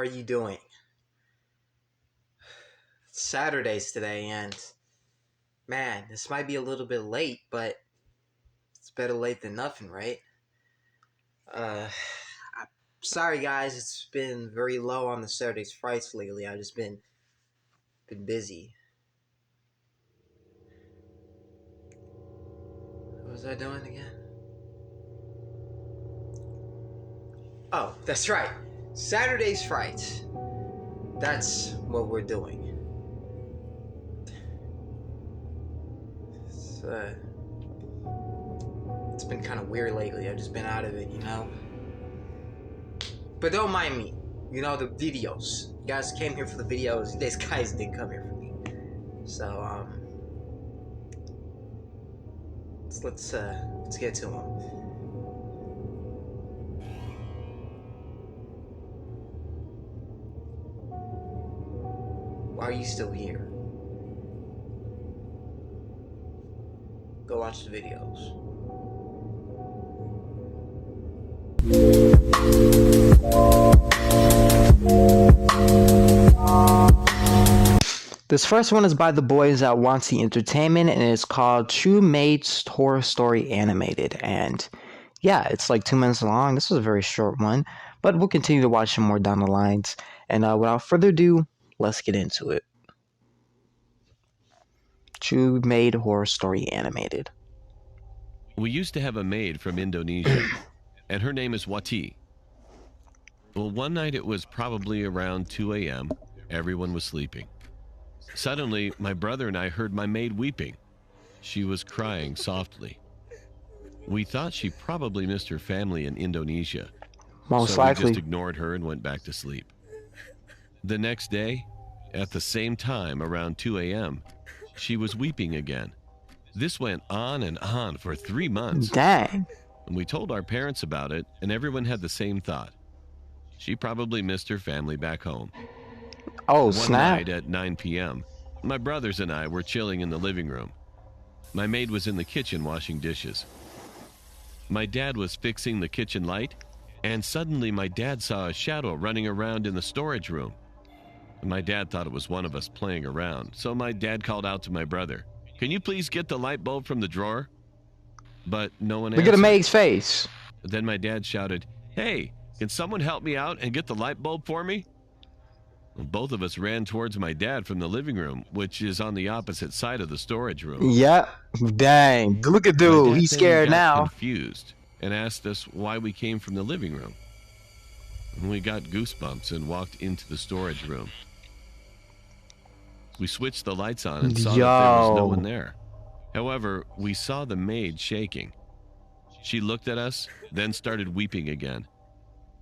are you doing? It's Saturday's today, and man, this might be a little bit late, but it's better late than nothing, right? I'm sorry guys, it's been very low on the Saturday's Frights lately. I've just been busy. What was I doing again? Oh, that's right. Saturday's Frights. That's what we're doing. It's been kind of weird lately. I've just been out of it, you know? But don't mind me. You know, the videos. You guys came here for the videos. These guys didn't come here for me. So, let's get to them. Why are you still here? Go watch the videos. This first one is by the boys at Wanty Entertainment, and it's called True Maid's Horror Story Animated. And yeah, it's like 2 minutes long. This was a very short one, but we'll continue to watch some more down the lines. And without further ado, let's get into it. True Maid Horror Story Animated. We used to have a maid from Indonesia, and her name is Wati. Well, one night it was probably around 2 a.m. Everyone was sleeping. Suddenly, my brother and I heard my maid weeping. She was crying softly. We thought she probably missed her family in Indonesia. Most so likely. We just ignored her and went back to sleep. The next day, at the same time, around 2 a.m., she was weeping again. This went on and on for 3 months. Dang. And we told our parents about it, and everyone had the same thought. She probably missed her family back home. Oh, One snap. night at 9 p.m., my brothers and I were chilling in the living room. My maid was in the kitchen washing dishes. My dad was fixing the kitchen light, and suddenly my dad saw a shadow running around in the storage room. My dad thought it was one of us playing around, so my dad called out to my brother, "Can you please get the light bulb from the drawer?" But no one answered. Look at the maid's face. Then my dad shouted, "Hey, can someone help me out and get the light bulb for me?" Well, both of us ran towards my dad from the living room, which is on the opposite side of the storage room. Yep. Dang. Look at dude. He's scared now. Confused and asked us why we came from the living room. And we got goosebumps and walked into the storage room. We switched the lights on and saw that there was no one there. However, we saw the maid shaking. She looked at us, then started weeping again.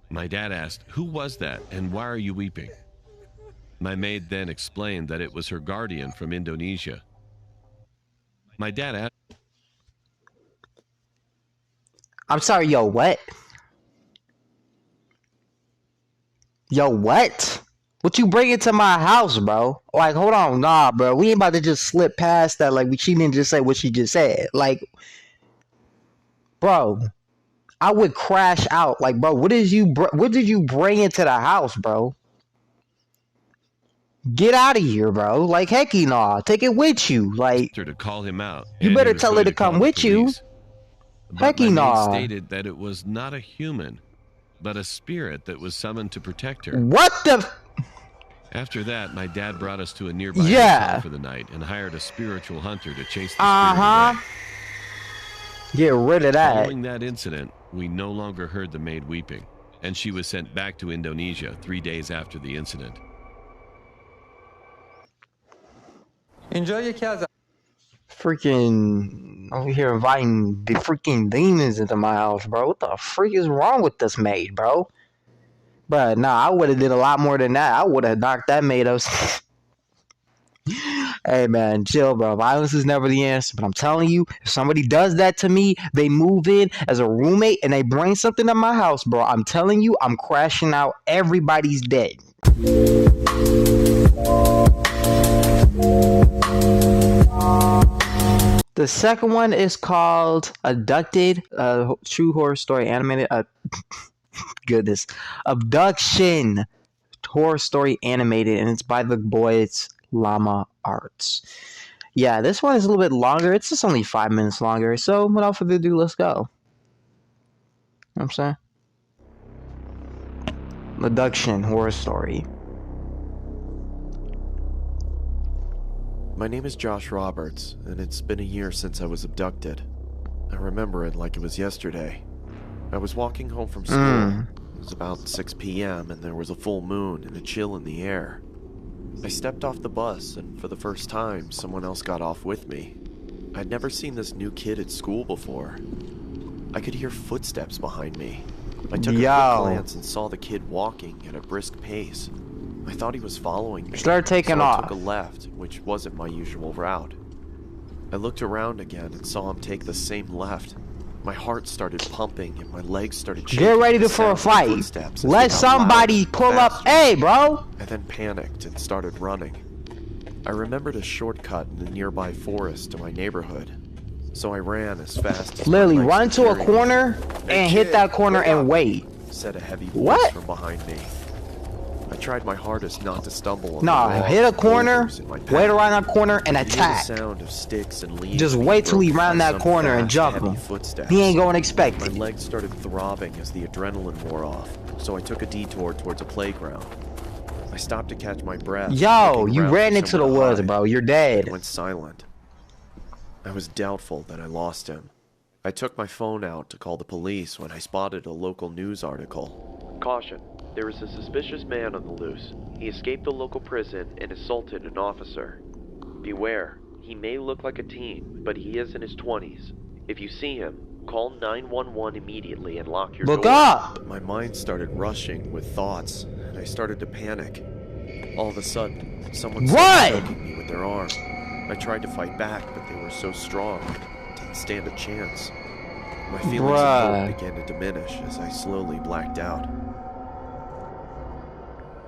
My dad asked, "Who was that, and why are you weeping?" My maid then explained that it was her guardian from Indonesia. My dad asked, I'm sorry, yo, what? Yo, what? What you bringing to my house, bro? Like, hold on, nah, bro. We ain't about to just slip past that. Like, she didn't just say what she just said. Like, bro, I would crash out. Like, bro, what did you bring into the house, bro? Get out of here, bro. Like, hecky nah. Take it with you. Like, her to call him out. You better tell her to come with you. Hecky nah. My maid stated that it was not a human, but a spirit that was summoned to protect her. What the? After that, my dad brought us to a nearby hotel for the night and hired a spiritual hunter to chase the spirit away. Get rid of that. Following that incident, we no longer heard the maid weeping, and she was sent back to Indonesia 3 days after the incident. Enjoy your casa. Freaking over here inviting the freaking demons into my house, bro. What the freak is wrong with this maid, bro? But nah, I would have did a lot more than that. I would have knocked that maid up. Hey man, chill, bro. Violence is never the answer. But I'm telling you, if somebody does that to me, they move in as a roommate and they bring something to my house, bro. I'm telling you, I'm crashing out. Everybody's dead. The second one is called Abducted, True Horror Story Animated. Goodness. Abduction. Horror Story Animated, and it's by the boys Llama Arts. Yeah, this one is a little bit longer. It's just only 5 minutes longer. So without further ado, let's go. You know what I'm saying? Abduction Horror Story. My name is Josh Roberts, and it's been a year since I was abducted. I remember it like it was yesterday. I was walking home from school. It was about 6 p.m. and there was a full moon and a chill in the air. I stepped off the bus, and for the first time, someone else got off with me. I'd never seen this new kid at school before. I could hear footsteps behind me. I took a quick glance and saw the kid walking at a brisk pace. I thought he was following me. Start taking off. I took a left, which wasn't my usual route. I looked around again and saw him take the same left. My heart started pumping and my legs started shaking. Get ready for a fight. Let somebody pull up. Hey, bro. I then panicked and started running. I remembered a shortcut in the nearby forest to my neighborhood, so I ran as fast as literally run into a corner and hit that corner and wait. Said a heavy voice from behind me. I tried my hardest not to stumble. Hit a corner, wait around that corner, and attack. The sound of sticks and leaves. Just wait till he round that corner and jump him. He ain't going to expect it. My legs started throbbing as the adrenaline wore off, so I took a detour towards a playground. I stopped to catch my breath. Yo, you ran into the woods, bro. You're dead. I went silent. I was doubtful that I lost him. I took my phone out to call the police when I spotted a local news article. Caution. There is a suspicious man on the loose. He escaped the local prison and assaulted an officer. Beware, he may look like a teen, but he is in his 20s. If you see him, call 911 immediately and lock your door. Look up! My mind started rushing with thoughts, and I started to panic. All of a sudden, someone started choking me with their arm. I tried to fight back, but they were so strong, I didn't stand a chance. My feelings of hope began to diminish as I slowly blacked out.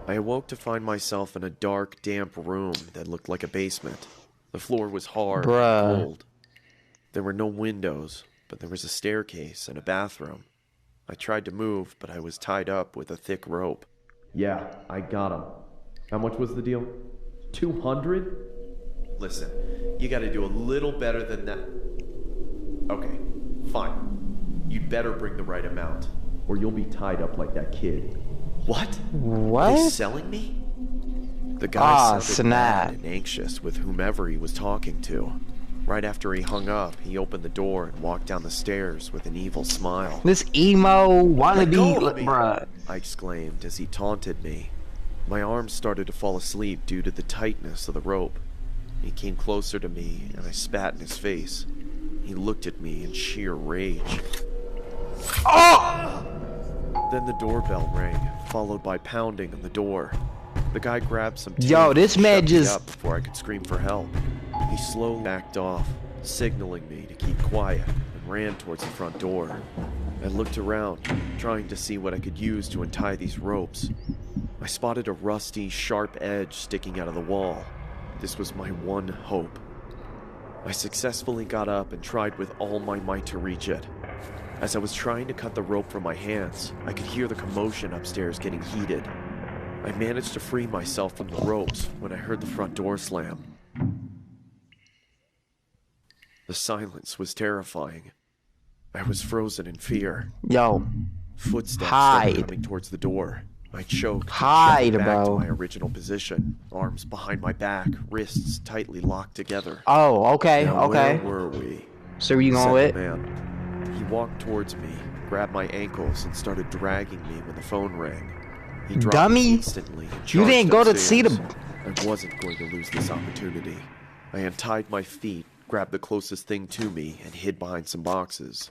I awoke to find myself in a dark, damp room that looked like a basement. The floor was hard and cold. There were no windows, but there was a staircase and a bathroom. I tried to move, but I was tied up with a thick rope. Yeah, I got him. How much was the deal? 200? Listen, you gotta do a little better than that. Okay, fine. You'd better bring the right amount, or you'll be tied up like that kid. What? What? He's selling me? The guy sounded mad and anxious with whomever he was talking to. Right after he hung up, he opened the door and walked down the stairs with an evil smile. This emo wannabe, bruh. I exclaimed as he taunted me. My arms started to fall asleep due to the tightness of the rope. He came closer to me and I spat in his face. He looked at me in sheer rage. Oh! Then the doorbell rang, followed by pounding on the door. The guy grabbed some tape this and man shut me just up before I could scream for help. He slowly backed off, signaling me to keep quiet, and ran towards the front door. I looked around, trying to see what I could use to untie these ropes. I spotted a rusty, sharp edge sticking out of the wall. This was my one hope. I successfully got up and tried with all my might to reach it. As I was trying to cut the rope from my hands, I could hear the commotion upstairs getting heated. I managed to free myself from the ropes when I heard the front door slam. The silence was terrifying. I was frozen in fear. Yo. Footsteps started coming towards the door. I choked Hide, back bro. to my original position, arms behind my back, wrists tightly locked together. Oh, okay, Now, okay. Where were we? So were you going with? Man. He walked towards me, grabbed my ankles, and started dragging me when the phone rang. He dropped Dummy. instantly and You didn't go to upstairs. see the... I wasn't going to lose this opportunity. I untied my feet, grabbed the closest thing to me, and hid behind some boxes.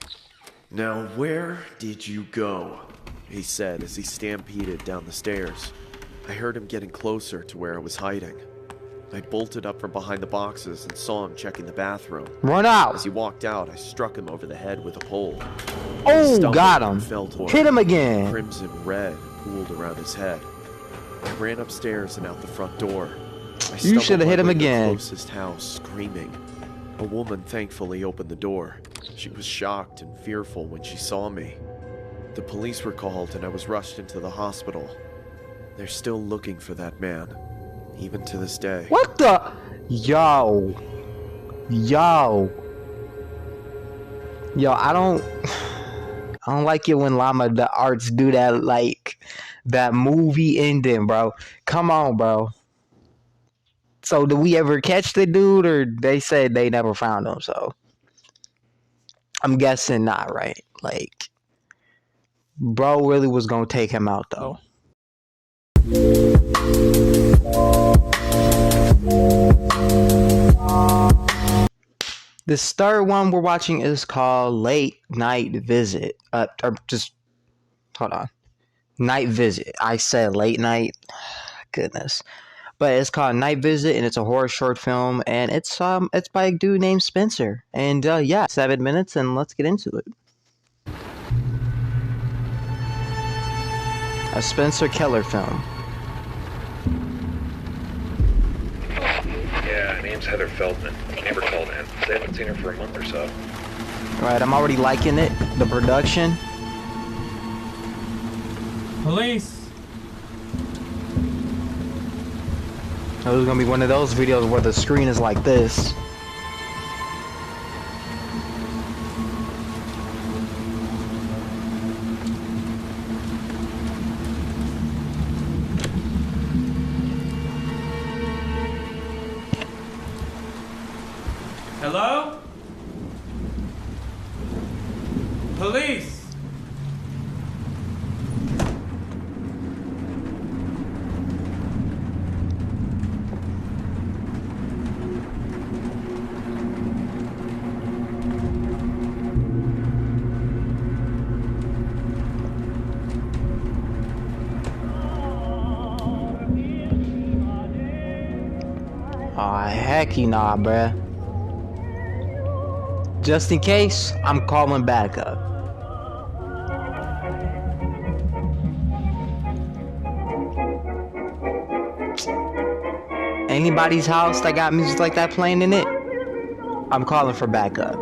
Now, where did you go? He said as he stampeded down the stairs. I heard him getting closer to where I was hiding. I bolted up from behind the boxes and saw him checking the bathroom. Run out. As he walked out, I struck him over the head with a pole. Oh, got him. Hit him again. Crimson red pooled around his head. I ran upstairs and out the front door. You should have hit him again. The closest house, screaming. A woman thankfully opened the door. She was shocked and fearful when she saw me. The police were called and I was rushed into the hospital. They're still looking for that man, even to this day. What the? Yo. Yo, I don't like it when Llama the Arts do that, like, that movie ending, bro. Come on, bro. So, did we ever catch the dude, or they said they never found him, so. I'm guessing not, right? Like, bro really was gonna take him out, though. This third one we're watching is called Late Night Visit. Or just, hold on. Night Visit. I said late night. Goodness. But it's called Night Visit, and it's a horror short film, and it's by a dude named Spencer. And yeah, 7 minutes, and let's get into it. A Spencer Keller film. Yeah, her name's Heather Feldman. Neighbor called in. They haven't seen her for a month or so. Alright, I'm already liking it. The production. Police! It was gonna be one of those videos where the screen is like this. Hello? Police! Aw, hecky nah, bruh. Just in case, I'm calling backup. Anybody's house that got music like that playing in it, I'm calling for backup.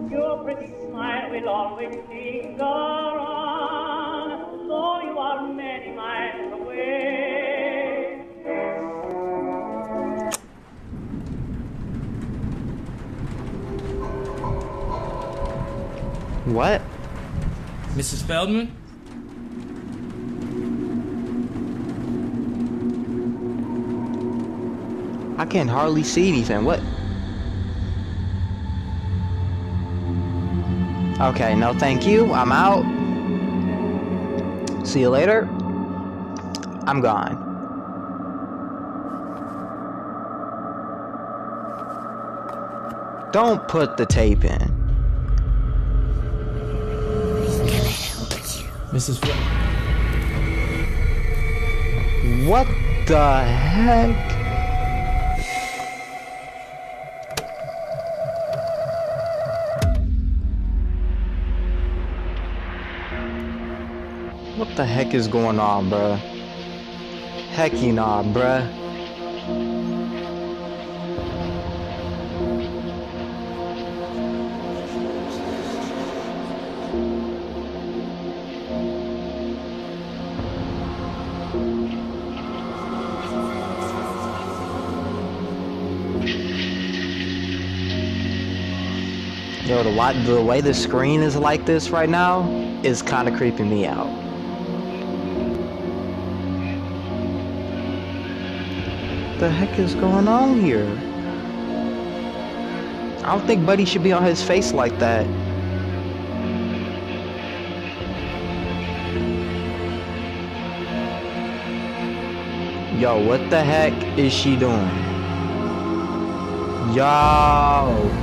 Your pretty smile will always linger on, though you are many miles away. What? Mrs. Feldman? I can hardly see anything. What? Okay, no thank you. I'm out. See you later. I'm gone. Don't put the tape in. Mrs. What the heck? What the heck is going on, bruh? Hecky nah, bruh. Yo, the way the screen is like this right now is kind of creeping me out. What the heck is going on here? I don't think Buddy should be on his face like that. Yo, what the heck is she doing? Yo.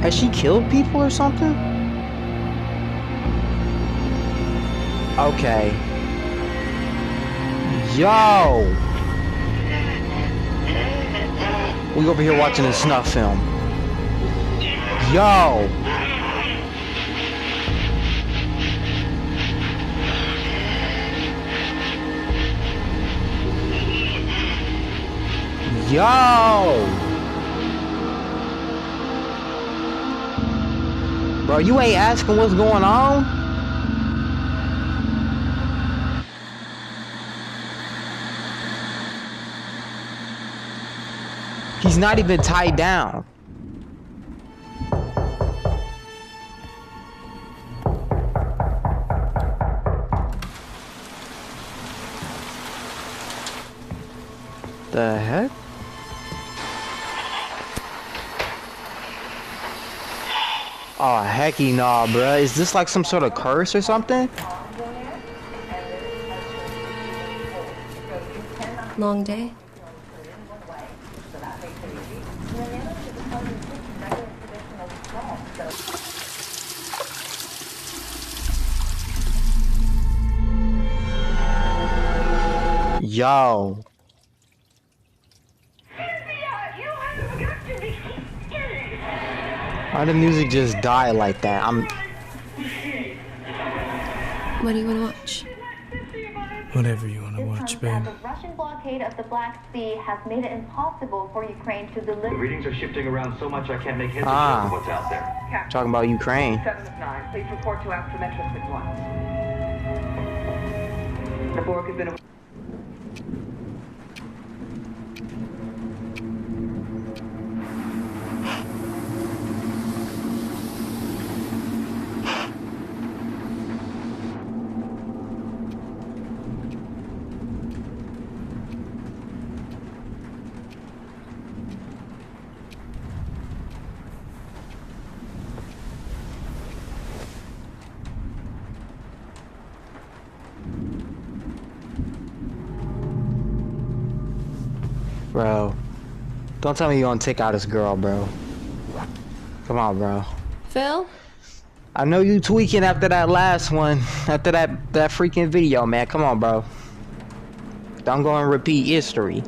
Has she killed people or something? Okay. Yo! We over here watching a snuff film. Yo! Yo! Bro, you ain't asking what's going on? He's not even tied down. The heck? Oh, hecky nah, bruh. Is this like some sort of curse or something? Long day? Yo. Why the music just die like that? What do you want to watch? Whatever you want to watch, babe. The Russian blockade of the Black Sea has made it impossible for Ukraine to deliver. The readings are shifting around so much I can't make heads or tails of what's out there. Talking about Ukraine. 7 of 9. Please report to after Metro 6-1. The Borg has been... Bro. Don't tell me you gonna take out this girl, bro. Come on, bro. Phil? I know you tweaking after that last one. After that freaking video, man. Come on, bro. Don't go and repeat history.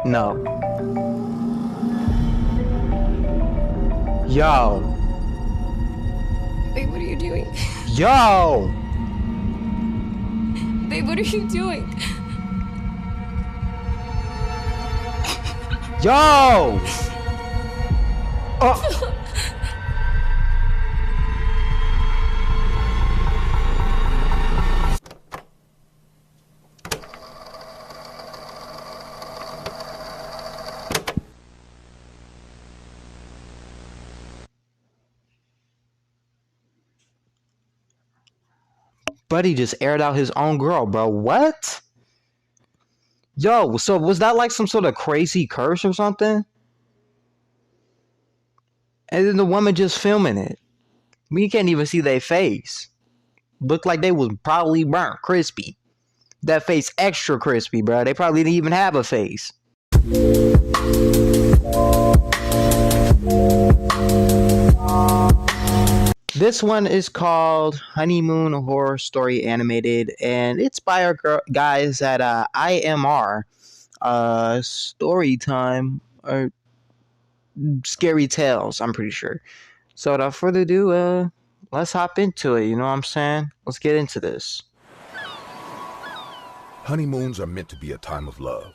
No. Yo. Babe, what are you doing? Yo. Babe, what are you doing? Yo. Oh. Buddy just aired out his own girl, bro. What? Yo, so was that like some sort of crazy curse or something? And then the woman just filming it. We can't even see their face. Looked like they was probably burnt, crispy. That face extra crispy, bro. They probably didn't even have a face. This one is called Honeymoon Horror Story Animated, and it's by our guys at IMR Storytime or Scary Tales, I'm pretty sure. So without further ado, let's hop into it, you know what I'm saying? Let's get into this. Honeymoons are meant to be a time of love.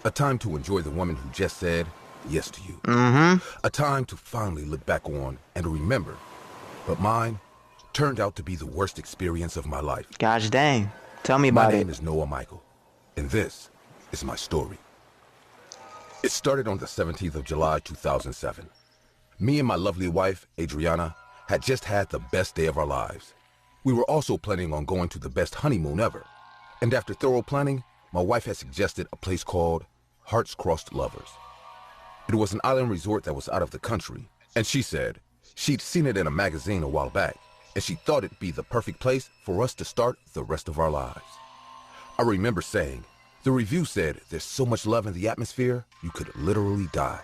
A time to enjoy the woman who just said yes to you. A time to finally look back on and remember. But mine turned out to be the worst experience of my life. Gosh dang. Tell me about it. My name is Noah Michael, and this is my story. It started on the 17th of July, 2007. Me and my lovely wife, Adriana, had just had the best day of our lives. We were also planning on going to the best honeymoon ever. And after thorough planning, my wife had suggested a place called Hearts Crossed Lovers. It was an island resort that was out of the country, and she said she'd seen it in a magazine a while back, and she thought it'd be the perfect place for us to start the rest of our lives. I remember saying, the review said there's so much love in the atmosphere, you could literally die.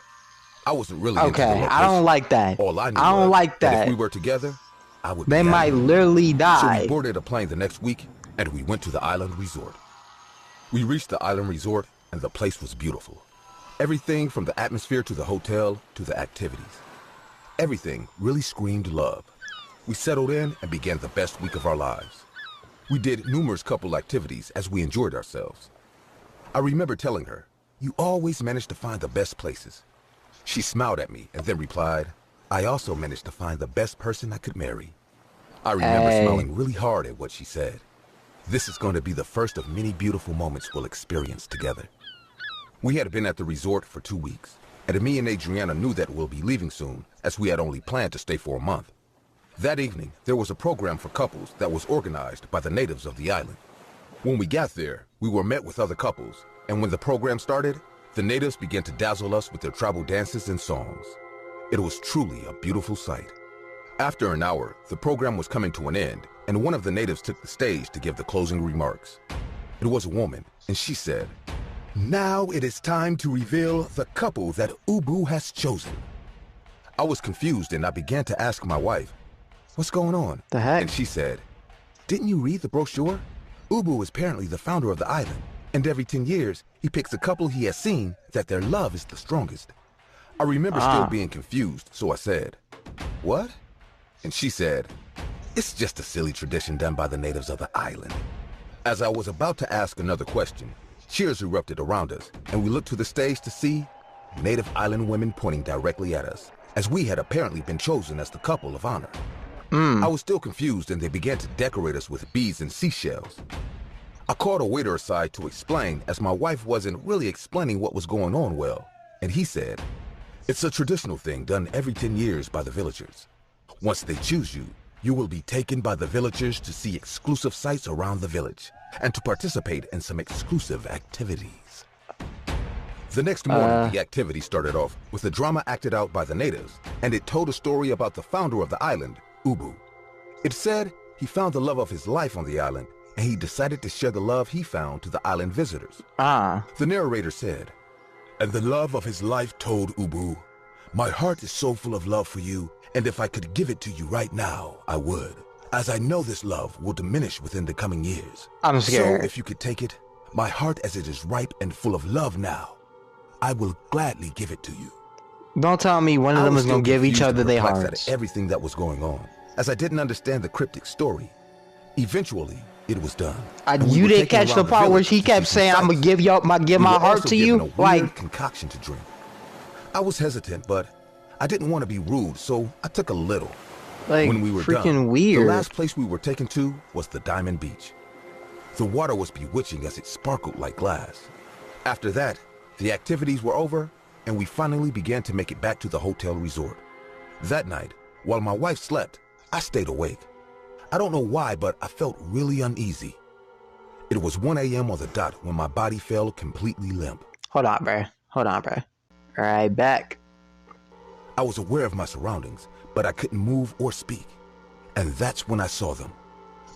I wasn't really into the location. I don't like that. All I knew I don't like that. If we were together, I would They be might happy. literally die. So we boarded a plane the next week, and we went to the island resort. We reached the island resort, and the place was beautiful. Everything from the atmosphere to the hotel to the activities. Everything really screamed love. We settled in and began the best week of our lives. We did numerous couple activities as we enjoyed ourselves. I remember telling her, "You always manage to find the best places." She smiled at me and then replied, "I also managed to find the best person I could marry." I remember smiling really hard at what she said. This is going to be the first of many beautiful moments we'll experience together. We had been at the resort for 2 weeks, and me and Adriana knew that we'll be leaving soon, as we had only planned to stay for a month. That evening, there was a program for couples that was organized by the natives of the island. When we got there, we were met with other couples, and when the program started, the natives began to dazzle us with their tribal dances and songs. It was truly a beautiful sight. After an hour, the program was coming to an end, and one of the natives took the stage to give the closing remarks. It was a woman, and she said, "Now it is time to reveal the couple that Ubu has chosen." I was confused, and I began to ask my wife, "What's going on?" The heck? And she said, "Didn't you read the brochure? Ubu is apparently the founder of the island, and every 10 years, he picks a couple he has seen that their love is the strongest." I remember still being confused, so I said, "What?" And she said, "It's just a silly tradition done by the natives of the island." As I was about to ask another question, cheers erupted around us, and we looked to the stage to see native island women pointing directly at us, as we had apparently been chosen as the couple of honor. I was still confused, and they began to decorate us with beads and seashells. I called a waiter aside to explain, as my wife wasn't really explaining what was going on well, and he said, "It's a traditional thing done every 10 years by the villagers. Once they choose you, you will be taken by the villagers to see exclusive sights around the village and to participate in some exclusive activities." The next morning, the activity started off with a drama acted out by the natives, and it told a story about the founder of the island, Ubu. It said he found the love of his life on the island, and he decided to share the love he found to the island visitors. The narrator said, "And the love of his life told Ubu, 'My heart is so full of love for you, and if I could give it to you right now, I would, as I know this love will diminish within the coming years. I'm scared. So if you could take it, my heart as it is ripe and full of love now, I will gladly give it to you.'" Don't tell me one of them is gonna give each other their hearts. At everything that was going on, as I didn't understand the cryptic story. Eventually, it was done. You didn't catch the part where she kept saying, "I'm gonna give my heart to you." Like concoction to drink. I was hesitant, but I didn't want to be rude, so I took a little. Like, when we were freaking done, weird. The last place we were taken to was the Diamond Beach. The water was bewitching as it sparkled like glass. After that, the activities were over, and we finally began to make it back to the hotel resort. That night, while my wife slept, I stayed awake. I don't know why, but I felt really uneasy. It was 1 a.m. on the dot when my body fell completely limp. Hold on, bruh. Alright, back. I was aware of my surroundings, but I couldn't move or speak. And that's when I saw them.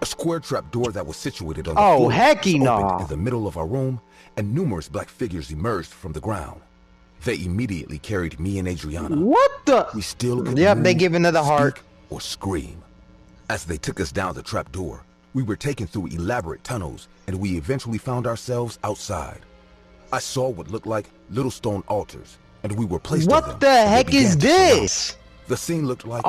A square trap door that was situated on the floor hecky was no. opened in the middle of our room, and numerous black figures emerged from the ground. They immediately carried me and Adriana. What the? We still couldn't Yep, they move, give another heart. speak, or scream. As they took us down the trap door, we were taken through elaborate tunnels, and we eventually found ourselves outside. I saw what looked like little stone altars, and we were placed on them. What the heck is this? The scene looked like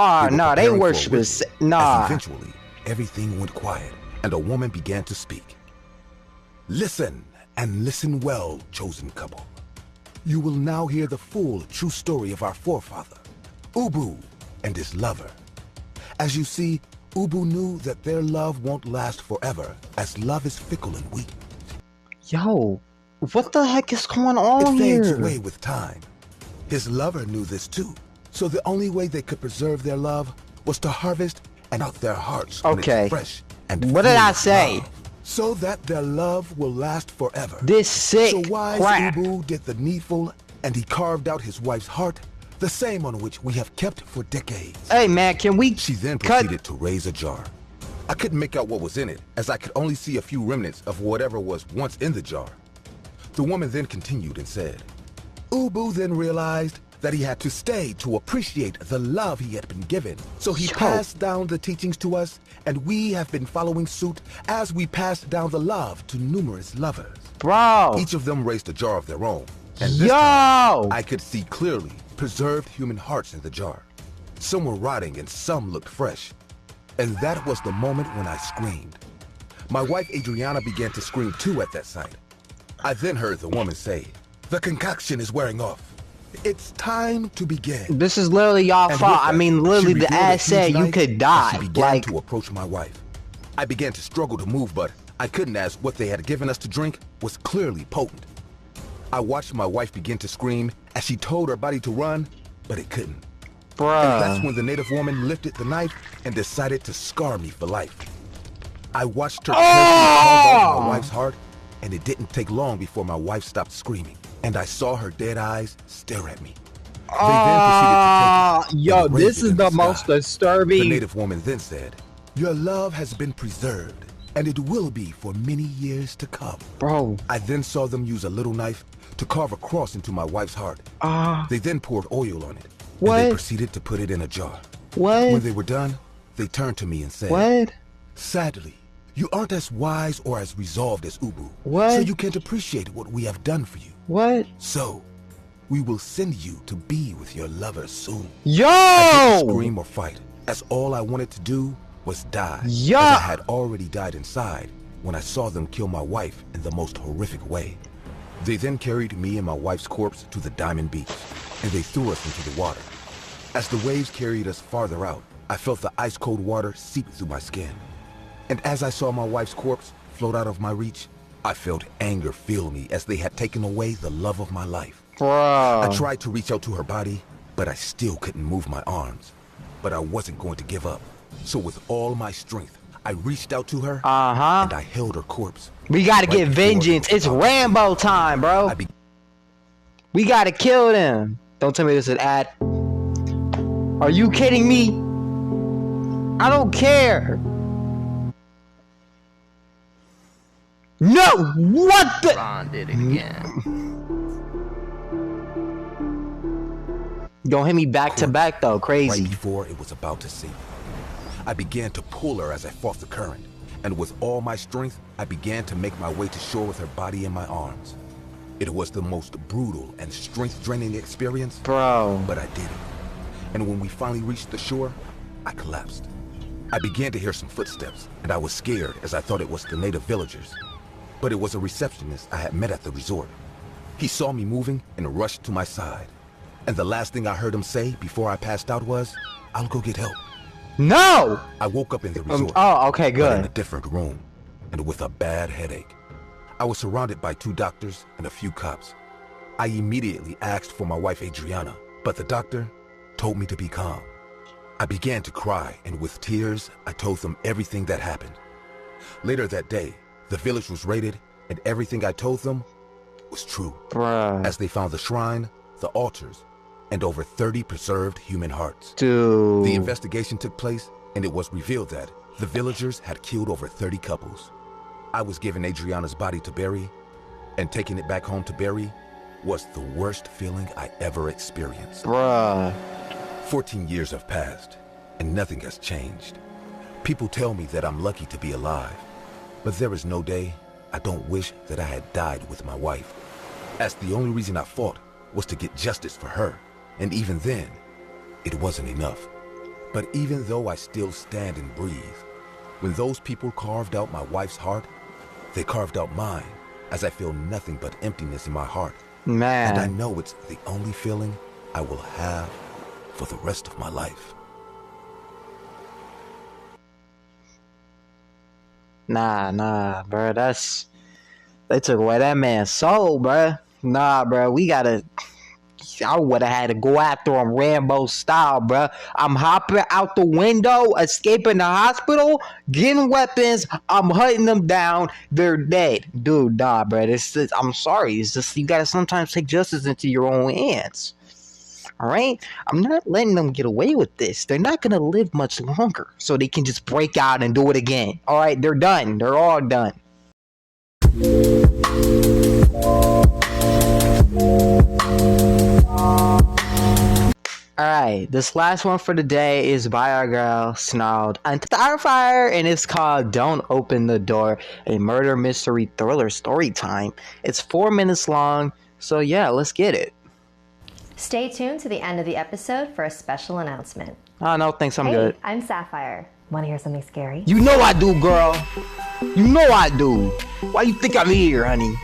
they worship as eventually everything went quiet, and a woman began to speak. "Listen, and listen well, chosen couple. You will now hear the full, true story of our forefather, Ubu, and his lover. As you see, Ubu knew that their love won't last forever, as love is fickle and weak. Yo, what the heck is going on It fades here? away with time. His lover knew this too, so the only way they could preserve their love was to harvest and out their hearts when it's fresh and what did I full of say? love, so that their love will last forever. This sick So wise crap. Ubu did the needful, and he carved out his wife's heart, the same on which we have kept for decades. Hey man, can we She then cut? proceeded to raise a jar. I couldn't make out what was in it, as I could only see a few remnants of whatever was once in the jar. The woman then continued and said, Ubu then realized that he had to stay to appreciate the love he had been given. So he passed down the teachings to us, and we have been following suit as we passed down the love to numerous lovers. Bro. Each of them raised a jar of their own. And this Yo! time, I could see clearly preserved human hearts in the jar. Some were rotting and some looked fresh. And that was the moment when I screamed. My wife Adriana began to scream too at that sight. I then heard the woman say, "The concoction is wearing off. It's time to begin." This is literally y'all fault. I mean, literally the ad said you could die. She began to approach my wife. I began to struggle to move, but I couldn't, as what they had given us to drink was clearly potent. I watched my wife begin to scream as she told her body to run, but it couldn't. Bruh. And that's when the native woman lifted the knife and decided to scar me for life. I watched her carefully carve off my wife's heart, and it didn't take long before my wife stopped screaming, and I saw her dead eyes stare at me. They then proceeded to take it. Yo, this is the most disturbing. The native woman then said, "Your love has been preserved, and it will be for many years to come." Bro. I then saw them use a little knife to carve a cross into my wife's heart. They then poured oil on it. What? And they proceeded to put it in a jar. What? When they were done, they turned to me and said, "What? Sadly, you aren't as wise or as resolved as Ubu. What? So you can't appreciate what we have done for you. What? So, we will send you to be with your lover soon." Yo! I didn't scream or fight, as all I wanted to do was die. Yeah. As I had already died inside when I saw them kill my wife in the most horrific way. They then carried me and my wife's corpse to the Diamond Beach, and they threw us into the water. As the waves carried us farther out, I felt the ice-cold water seep through my skin. And as I saw my wife's corpse float out of my reach, I felt anger fill me as they had taken away the love of my life. Bro. I tried to reach out to her body, but I still couldn't move my arms. But I wasn't going to give up. So with all my strength, I reached out to her, and I held her corpse. We gotta get vengeance. It's Rambo time, bro. We gotta kill them. Don't tell me this is an ad. Are you kidding me? I don't care. No! What the? Ron did it again. Don't hit me back to back though, crazy. Right before it was about to sink, I began to pull her as I fought the current, and with all my strength, I began to make my way to shore with her body in my arms. It was the most brutal and strength-draining experience, bro. But I did it. And when we finally reached the shore, I collapsed. I began to hear some footsteps, and I was scared as I thought it was the native villagers. But it was a receptionist I had met at the resort. He saw me moving and rushed to my side. And the last thing I heard him say before I passed out was, "I'll go get help." No! I woke up in the resort. Oh, okay, good. But in a different room, and with a bad headache. I was surrounded by 2 doctors and a few cops. I immediately asked for my wife Adriana, but the doctor told me to be calm. I began to cry, and with tears, I told them everything that happened. Later that day, the village was raided, and everything I told them was true. Bruh. As they found the shrine, the altars, and over 30 preserved human hearts. Dude. The investigation took place, and it was revealed that the villagers had killed over 30 couples. I was given Adriana's body to bury, and taking it back home to bury was the worst feeling I ever experienced. Bruh. 14 years have passed, and nothing has changed. People tell me that I'm lucky to be alive, but there is no day I don't wish that I had died with my wife, as the only reason I fought was to get justice for her, and even then, it wasn't enough. But even though I still stand and breathe, when those people carved out my wife's heart, they carved out mine, as I feel nothing but emptiness in my heart. Man. And I know it's the only feeling I will have for the rest of my life. Nah, bro. They took away that man's soul, bro. Nah, bro. I would have had to go after him Rambo style, bro. I'm hopping out the window, escaping the hospital, getting weapons. I'm hunting them down. They're dead. Dude, nah, bro. I'm sorry. It's just you gotta sometimes take justice into your own hands. Alright? I'm not letting them get away with this. They're not gonna live much longer. So they can just break out and do it again. Alright, they're done. They're all done. Alright, this last one for the day is by our girl Snarled and Starfire, and it's called Don't Open the Door, a murder mystery thriller story time. It's 4 minutes long, so yeah, let's get it. Stay tuned to the end of the episode for a special announcement. Oh, no, thanks. I'm Hey, good. I'm Sapphire. Want to hear something scary? You know I do, girl. You know I do. Why you think I'm here, honey?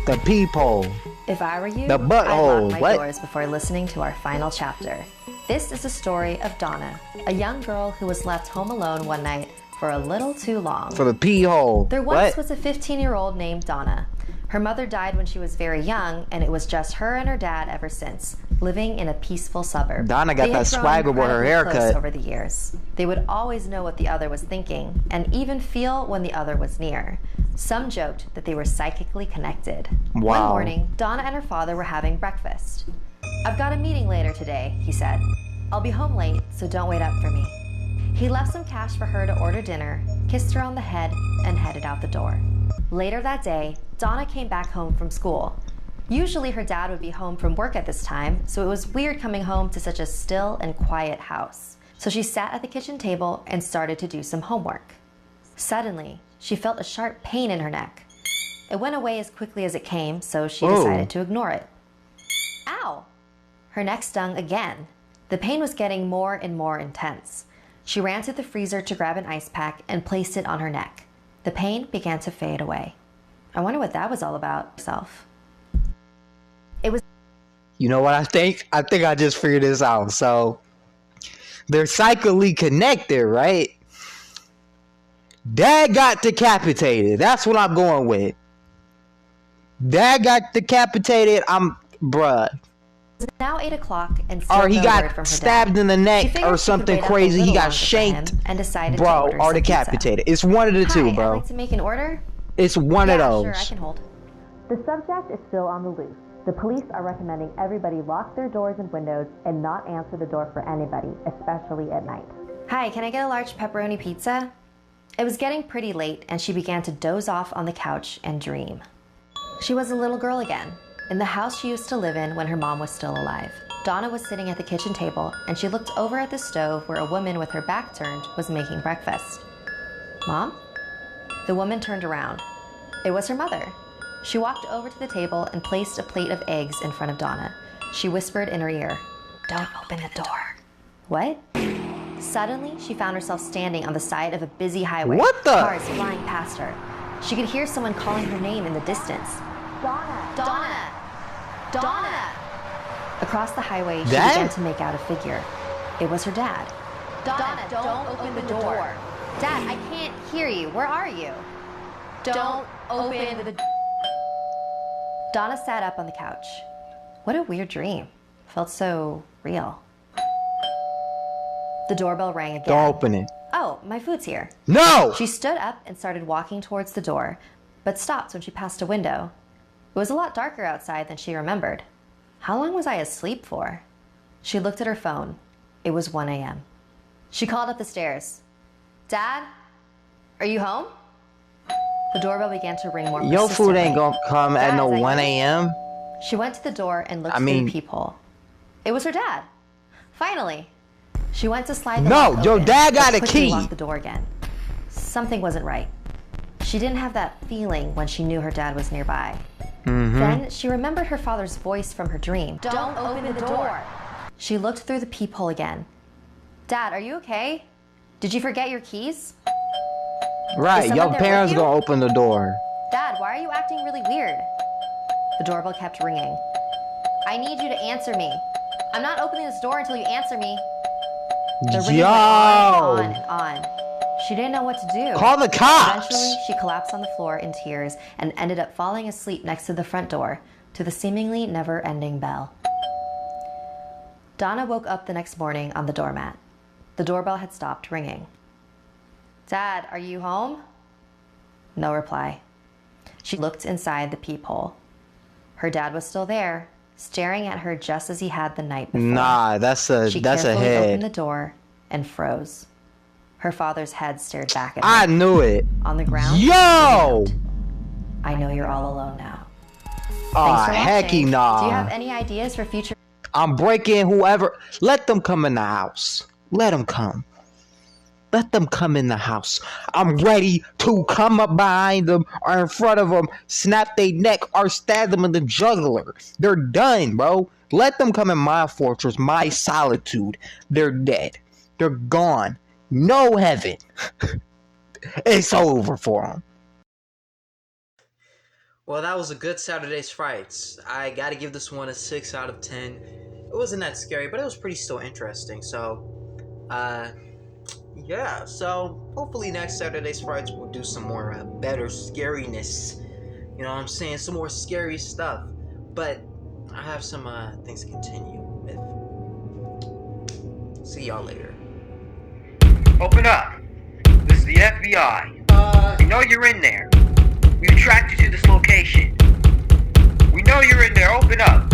The peephole. If I were you, The I'd butthole. lock my What? doors before listening to our final chapter. This is the story of Donna, a young girl who was left home alone one night for a little too long. For the pee hole. There once What? was a 15-year-old named Donna. Her mother died when she was very young, and it was just her and her dad ever since, living in a peaceful suburb. Donna got They had that grown swagger with her incredibly close haircut. over the years. They would always know what the other was thinking, and even feel when the other was near. Some joked that they were psychically connected. Wow. One morning, Donna and her father were having breakfast. "I've got a meeting later today," he said. "I'll be home late, so don't wait up for me." He left some cash for her to order dinner, kissed her on the head, and headed out the door. Later that day, Donna came back home from school. Usually her dad would be home from work at this time, so it was weird coming home to such a still and quiet house. So she sat at the kitchen table and started to do some homework. Suddenly, she felt a sharp pain in her neck. It went away as quickly as it came, so she decided to ignore it. Ow! Her neck stung again. The pain was getting more and more intense. She ran to the freezer to grab an ice pack and placed it on her neck. The pain began to fade away. I wonder what that was all about. It was. You know what I think? I think I just figured this out. So they're psychically connected, right? Dad got decapitated. That's what I'm going with. Dad got decapitated. Bruh. It's now 8 o'clock and still Or he no word from her got stabbed dad. in the She neck figured or she could something wait up a crazy. He little got longer for shanked, him and decided to bro, order or some pizza. decapitated. It's one of the two, Hi, bro. I'd like to make an order. It's one of those. Sure, I can hold. The subject is still on the loose. The police are recommending everybody lock their doors and windows and not answer the door for anybody, especially at night. Hi, can I get a large pepperoni pizza? It was getting pretty late, and she began to doze off on the couch and dream. She was a little girl again, in the house she used to live in when her mom was still alive. Donna was sitting at the kitchen table, and she looked over at the stove where a woman with her back turned was making breakfast. "Mom?" The woman turned around. It was her mother. She walked over to the table and placed a plate of eggs in front of Donna. She whispered in her ear, "Don't open the door." What? Suddenly, she found herself standing on the side of a busy highway. What the? Cars flying past her. She could hear someone calling her name in the distance. "Donna! Donna! Donna!" Across the highway, she Dad? began to make out a figure. It was her dad. "Donna, don't open the door. Dad, I can't hear you. Where are you? Don't open the door." Donna sat up on the couch. What a weird dream. Felt so real. The doorbell rang again. Don't open it. "Oh, my food's here." No! She stood up and started walking towards the door, but stopped when she passed a window. It was a lot darker outside than she remembered. How long was I asleep for? She looked at her phone. It was 1 a.m. She called up the stairs. "Dad, are you home?" The doorbell began to ring more Your food persistently. ain't gonna come at "Dad, no is that 1 you?" a.m. She went to the door and looked I through mean- the peephole. It was her dad. Finally. She went to slide the No, lock your open, dad but got a quickly key. locked the door again. Something wasn't right. She didn't have that feeling when she knew her dad was nearby. Then she remembered her father's voice from her dream. "Don't open the door." She looked through the peephole again. "Dad, are you okay? Did you forget your keys?" Right, someone your there parents with you? gonna open the door. "Dad, why are you acting really weird?" The doorbell kept ringing. "I need you to answer me. I'm not opening this door until you answer me." The ringing went on and on and on. She didn't know what to do. Call the cops! Eventually, she collapsed on the floor in tears and ended up falling asleep next to the front door to the seemingly never-ending bell. Donna woke up the next morning on the doormat. The doorbell had stopped ringing. "Dad, are you home?" No reply. She looked inside the peephole. Her dad was still there, staring at her just as he had the night before. Nah, that's a She that's a carefully opened the head. door and froze. Her father's head stared back at her. I knew it. On the ground. Yo! "I know you're all alone now." Ah, Thanks for hecky watching. nah. Do you have any ideas for future? I'm breaking whoever. Let them come in the house. Let them come. Let them come in the house. I'm ready to come up behind them or in front of them, snap their neck or stab them in the jugular. They're done, bro. Let them come in my fortress, my solitude. They're dead. They're gone. No heaven. It's over for them. Well, that was a good Saturday's Frights. I gotta give this one a 6 out of 10. It wasn't that scary, but it was pretty still interesting. So, yeah. So, hopefully next Saturday's Frights we'll do some more better scariness. You know what I'm saying? Some more scary stuff. But I have some things to continue with. See y'all later. Open up. This is the FBI. We know you're in there. We've tracked you to this location. We know you're in there. Open up.